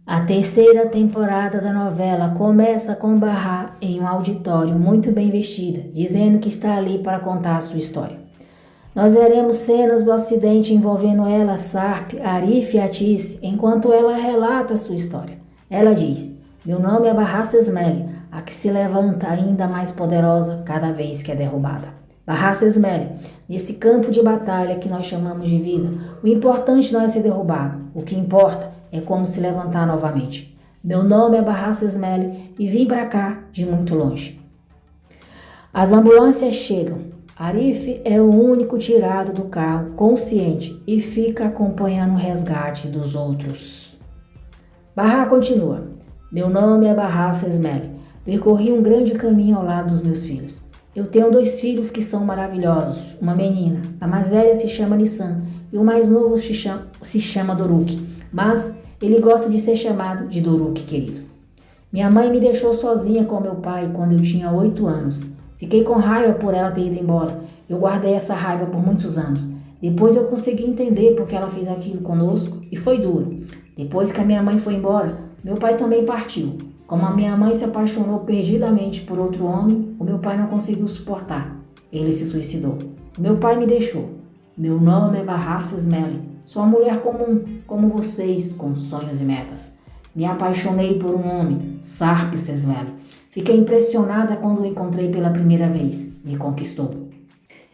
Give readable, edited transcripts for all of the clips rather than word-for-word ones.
A terceira temporada da novela começa com Bahá em um auditório muito bem vestida, dizendo que está ali para contar a sua história. Nós veremos cenas do acidente envolvendo ela, Sarp, Arif e Atis, enquanto ela relata a sua história. Ela diz: "Meu nome é Bahá Sesmele, a que se levanta ainda mais poderosa cada vez que é derrubada. Bahá Sesmele, nesse campo de batalha que nós chamamos de vida, o importante não é ser derrubado, o que importa é como se levantar novamente. Meu nome é Bahá Sesmele e vim para cá de muito longe." As ambulâncias chegam. Arif é o único tirado do carro consciente e fica acompanhando o resgate dos outros. Bahá continua: "Meu nome é Bahá Sesmele. Percorri um grande caminho ao lado dos meus filhos. Eu tenho 2 filhos que são maravilhosos, uma menina. A mais velha se chama Nissan e o mais novo se chama Doruk, mas ele gosta de ser chamado de Doruk querido. Minha mãe me deixou sozinha com meu pai quando eu tinha 8 anos. Fiquei com raiva por ela ter ido embora. Eu guardei essa raiva por muitos anos. Depois eu consegui entender por que ela fez aquilo conosco e foi duro. Depois que a minha mãe foi embora, meu pai também partiu. Como a minha mãe se apaixonou perdidamente por outro homem, o meu pai não conseguiu suportar. Ele se suicidou. Meu pai me deixou. Meu nome é Bahá Sesmele. Sou uma mulher comum, como vocês, com sonhos e metas. Me apaixonei por um homem, Sarp Sesmele. Fiquei impressionada quando o encontrei pela primeira vez. Me conquistou.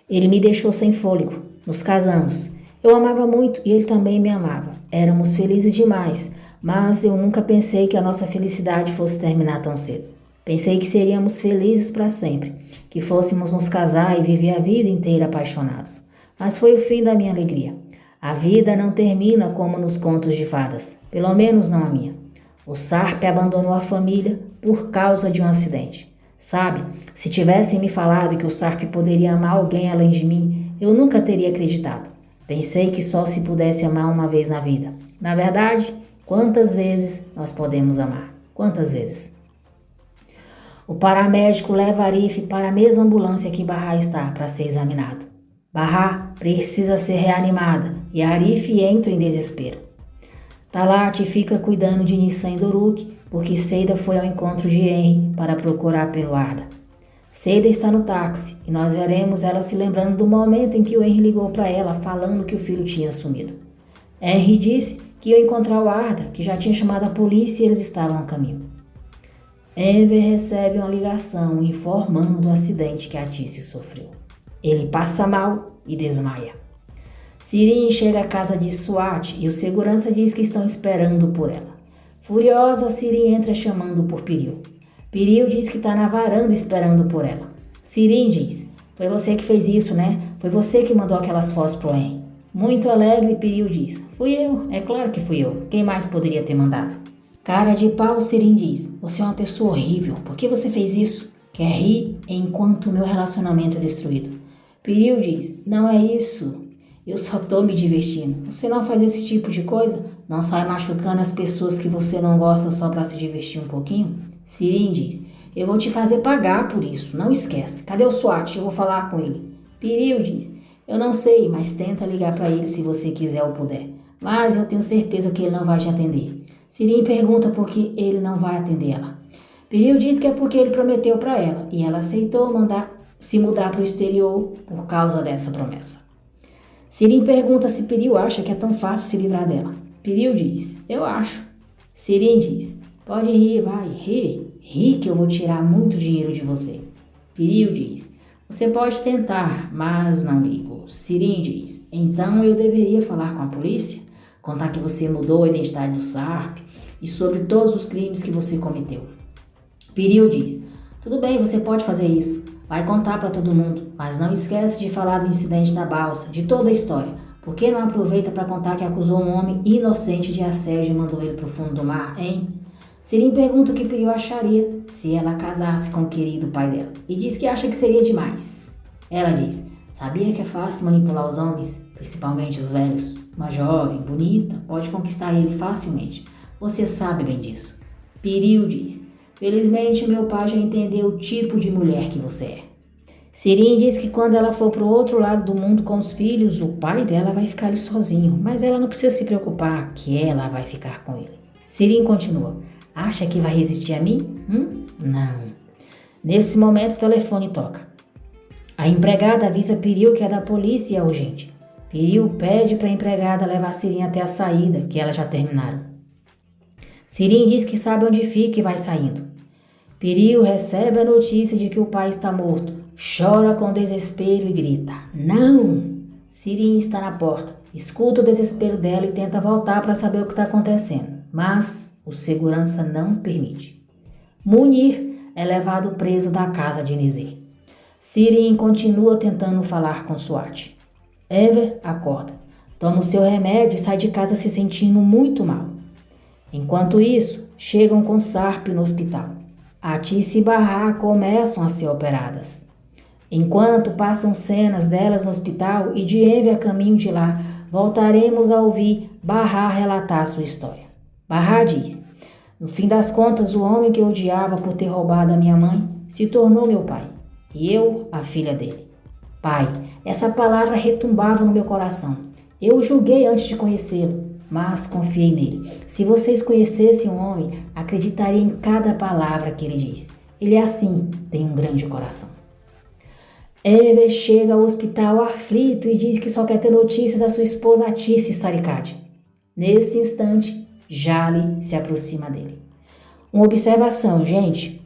Ele me deixou sem fôlego. Nos casamos. Eu amava muito e ele também me amava. Éramos felizes demais, mas eu nunca pensei que a nossa felicidade fosse terminar tão cedo. Pensei que seríamos felizes para sempre, que fôssemos nos casar e viver a vida inteira apaixonados. Mas foi o fim da minha alegria. A vida não termina como nos contos de fadas, pelo menos não a minha. O Sarp abandonou a família por causa de um acidente. Sabe, se tivessem me falado que o Sarp poderia amar alguém além de mim, eu nunca teria acreditado. Pensei que só se pudesse amar uma vez na vida. Na verdade, quantas vezes nós podemos amar? Quantas vezes? O paramédico leva Arif para a mesma ambulância que Bahá está para ser examinado. Bahá precisa ser reanimada e Arif entra em desespero. Talat fica cuidando de Nissan e Doruk, porque Seida foi ao encontro de Henry para procurar pelo Arda. Seida está no táxi e nós veremos ela se lembrando do momento em que o Henry ligou para ela falando que o filho tinha sumido. Henry disse que ia encontrar o Arda, que já tinha chamado a polícia e eles estavam a caminho. Enver recebe uma ligação informando do acidente que a Tice sofreu. Ele passa mal e desmaia. Sirin chega à casa de Swat e o segurança diz que estão esperando por ela. Furiosa, Sirin entra chamando por Piril. Piril diz que está na varanda esperando por ela. Sirin diz: "Foi você que fez isso, né? Foi você que mandou aquelas fotos pro Henry." Muito alegre, Piril diz: "Fui eu, é claro que fui eu. Quem mais poderia ter mandado?" Cara de pau, Sirin diz: "Você é uma pessoa horrível. Por que você fez isso?" Quer rir enquanto meu relacionamento é destruído. Piril diz: "Não é isso. Eu só tô me divertindo. Você não faz esse tipo de coisa? Não sai machucando as pessoas que você não gosta só pra se divertir um pouquinho?" Sirin diz: "Eu vou te fazer pagar por isso, não esquece. Cadê o SWAT? Eu vou falar com ele." Piril diz: "Eu não sei, mas tenta ligar pra ele se você quiser ou puder. Mas eu tenho certeza que ele não vai te atender." Sirin pergunta por que ele não vai atender ela. Piril diz que é porque ele prometeu pra ela e ela aceitou se mudar pro exterior por causa dessa promessa. Sirin pergunta se Piril acha que é tão fácil se livrar dela. Piril diz: "Eu acho." Sirin diz: "Pode rir, vai, ri. Ri que eu vou tirar muito dinheiro de você." Piril diz: "Você pode tentar, mas não ligo." Sirin diz: "Então eu deveria falar com a polícia? Contar que você mudou a identidade do Sarp e sobre todos os crimes que você cometeu." Piril diz: "Tudo bem, você pode fazer isso. Vai contar para todo mundo, mas não esquece de falar do incidente da balsa, de toda a história. Por que não aproveita para contar que acusou um homem inocente de assédio e mandou ele para o fundo do mar, hein?" Sirin pergunta o que Piril acharia se ela casasse com o querido pai dela e diz que acha que seria demais. Ela diz: "Sabia que é fácil manipular os homens, principalmente os velhos? Uma jovem, bonita, pode conquistar ele facilmente. Você sabe bem disso." Piril diz: "Felizmente meu pai já entendeu o tipo de mulher que você é." Sirin diz que quando ela for para o outro lado do mundo com os filhos, o pai dela vai ficar ali sozinho, mas ela não precisa se preocupar que ela vai ficar com ele. Sirim continua. Acha que vai resistir a mim? Não. Nesse momento o telefone toca. A empregada avisa Piril que é da polícia e é urgente. Piril pede para a empregada levar Sirim até a saída, que elas já terminaram. Sirim diz que sabe onde fica e vai saindo. Piril recebe a notícia de que o pai está morto, chora com desespero e grita: Não! Sirim está na porta, escuta o desespero dela e tenta voltar para saber o que está acontecendo, mas o segurança não permite. Munir é levado preso da casa de Nizir. Sirim continua tentando falar com Suat. Enver acorda, toma o seu remédio e sai de casa se sentindo muito mal. Enquanto isso, chegam com Sarp no hospital. Atis e Bahar começam a ser operadas. Enquanto passam cenas delas no hospital e de Enver a caminho de lá, voltaremos a ouvir Bahar relatar sua história. Bahar diz: No fim das contas, o homem que eu odiava por ter roubado a minha mãe se tornou meu pai, e eu a filha dele. Pai, essa palavra retumbava no meu coração. Eu o julguei antes de conhecê-lo, mas confiei nele. Se vocês conhecessem o homem, acreditariam em cada palavra que ele diz. Ele é assim, tem um grande coração. Enver chega ao hospital aflito e diz que só quer ter notícias da sua esposa Atis e Sarikad. Nesse instante, Jali se aproxima dele. Uma observação, gente.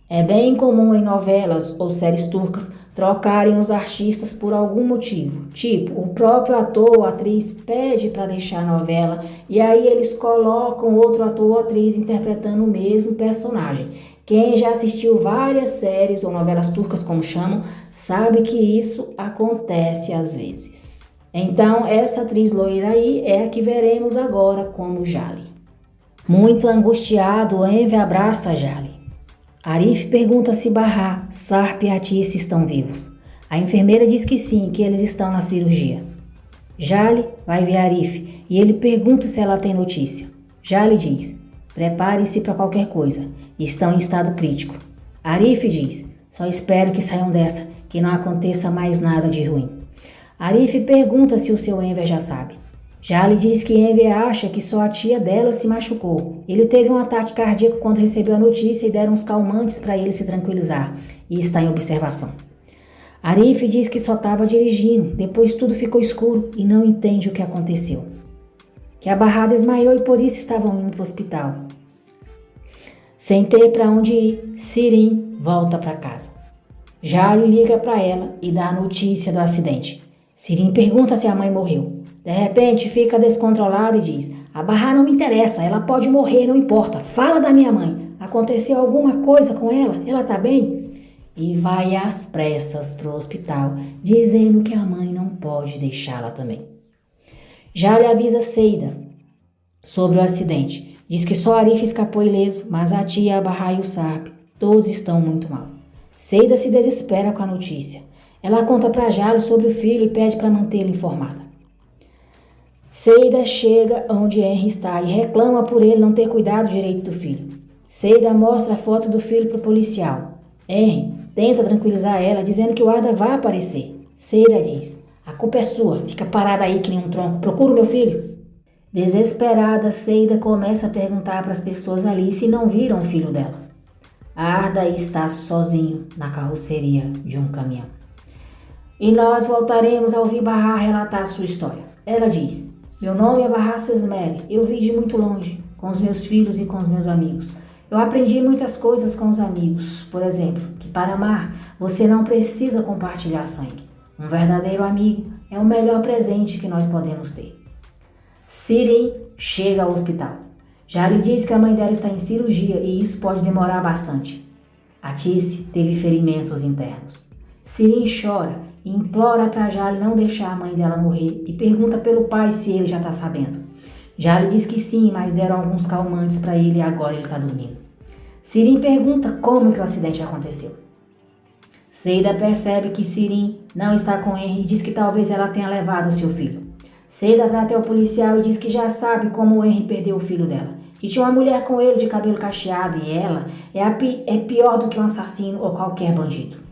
É bem comum em novelas ou séries turcas trocarem os artistas por algum motivo. Tipo, o próprio ator ou atriz pede para deixar a novela e aí eles colocam outro ator ou atriz interpretando o mesmo personagem. Quem já assistiu várias séries ou novelas turcas, como chamam, sabe que isso acontece às vezes. Então, essa atriz loira aí é a que veremos agora como Jali. Muito angustiado, Enver abraça Jali. Arif pergunta se Bahar, Sarp e Atis estão vivos. A enfermeira diz que sim, que eles estão na cirurgia. Jali vai ver Arif e ele pergunta se ela tem notícia. Jali diz: prepare-se para qualquer coisa, estão em estado crítico. Arif diz: só espero que saiam dessa, que não aconteça mais nada de ruim. Arif pergunta se o seu Enver já sabe. Jali diz que Enver acha que só a tia dela se machucou. Ele teve um ataque cardíaco quando recebeu a notícia e deram uns calmantes para ele se tranquilizar e está em observação. Arif diz que só estava dirigindo, depois tudo ficou escuro e não entende o que aconteceu. Que a Bahar desmaiou e por isso estavam indo para o hospital. Sem ter para onde ir, Sirim volta para casa. Jali liga para ela e dá a notícia do acidente. Sirim pergunta se a mãe morreu. De repente, fica descontrolado e diz: a Bahar não me interessa, ela pode morrer, não importa. Fala da minha mãe. Aconteceu alguma coisa com ela? Ela tá bem? E vai às pressas pro hospital, dizendo que a mãe não pode deixá-la também. Já lhe avisa Seida sobre o acidente. Diz que só Arif escapou ileso, mas a tia, a Bahar e o Sarp, todos estão muito mal. Seida se desespera com a notícia. Ela conta para Jali sobre o filho e pede para mantê-lo informada. Seida chega onde Henry está e reclama por ele não ter cuidado direito do filho. Seida mostra a foto do filho para o policial. Henry tenta tranquilizar ela, dizendo que o Arda vai aparecer. Seida diz: a culpa é sua, fica parada aí que nem um tronco, procura o meu filho. Desesperada, Seida começa a perguntar para as pessoas ali se não viram o filho dela. Arda está sozinho na carroceria de um caminhão. E nós voltaremos a ouvir Bahar relatar sua história. Ela diz: meu nome é Bahar Sesmele, eu vim de muito longe, com os meus filhos e com os meus amigos. Eu aprendi muitas coisas com os amigos, por exemplo, que para amar você não precisa compartilhar sangue. Um verdadeiro amigo é o melhor presente que nós podemos ter. Sirim chega ao hospital. Já lhe diz que a mãe dela está em cirurgia e isso pode demorar bastante. Atis teve ferimentos internos. Sirim chora e implora para Jali não deixar a mãe dela morrer e pergunta pelo pai se ele já está sabendo. Jali diz que sim, mas deram alguns calmantes para ele e agora ele está dormindo. Sirim pergunta como que o acidente aconteceu. Seida percebe que Sirim não está com Henry e diz que talvez ela tenha levado seu filho. Seida vai até o policial e diz que já sabe como o Henry perdeu o filho dela, que tinha uma mulher com ele de cabelo cacheado e ela é pior do que um assassino ou qualquer bandido.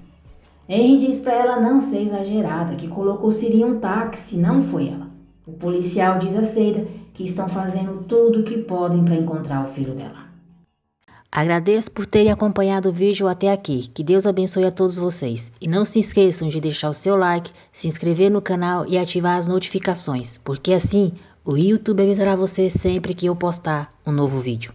Henry diz para ela não ser exagerada, que colocou Sirim em um táxi, não foi ela. O policial diz a Seida que estão fazendo tudo o que podem para encontrar o filho dela. Agradeço por terem acompanhado o vídeo até aqui. Que Deus abençoe a todos vocês. E não se esqueçam de deixar o seu like, se inscrever no canal e ativar as notificações, porque assim o YouTube avisará você sempre que eu postar um novo vídeo.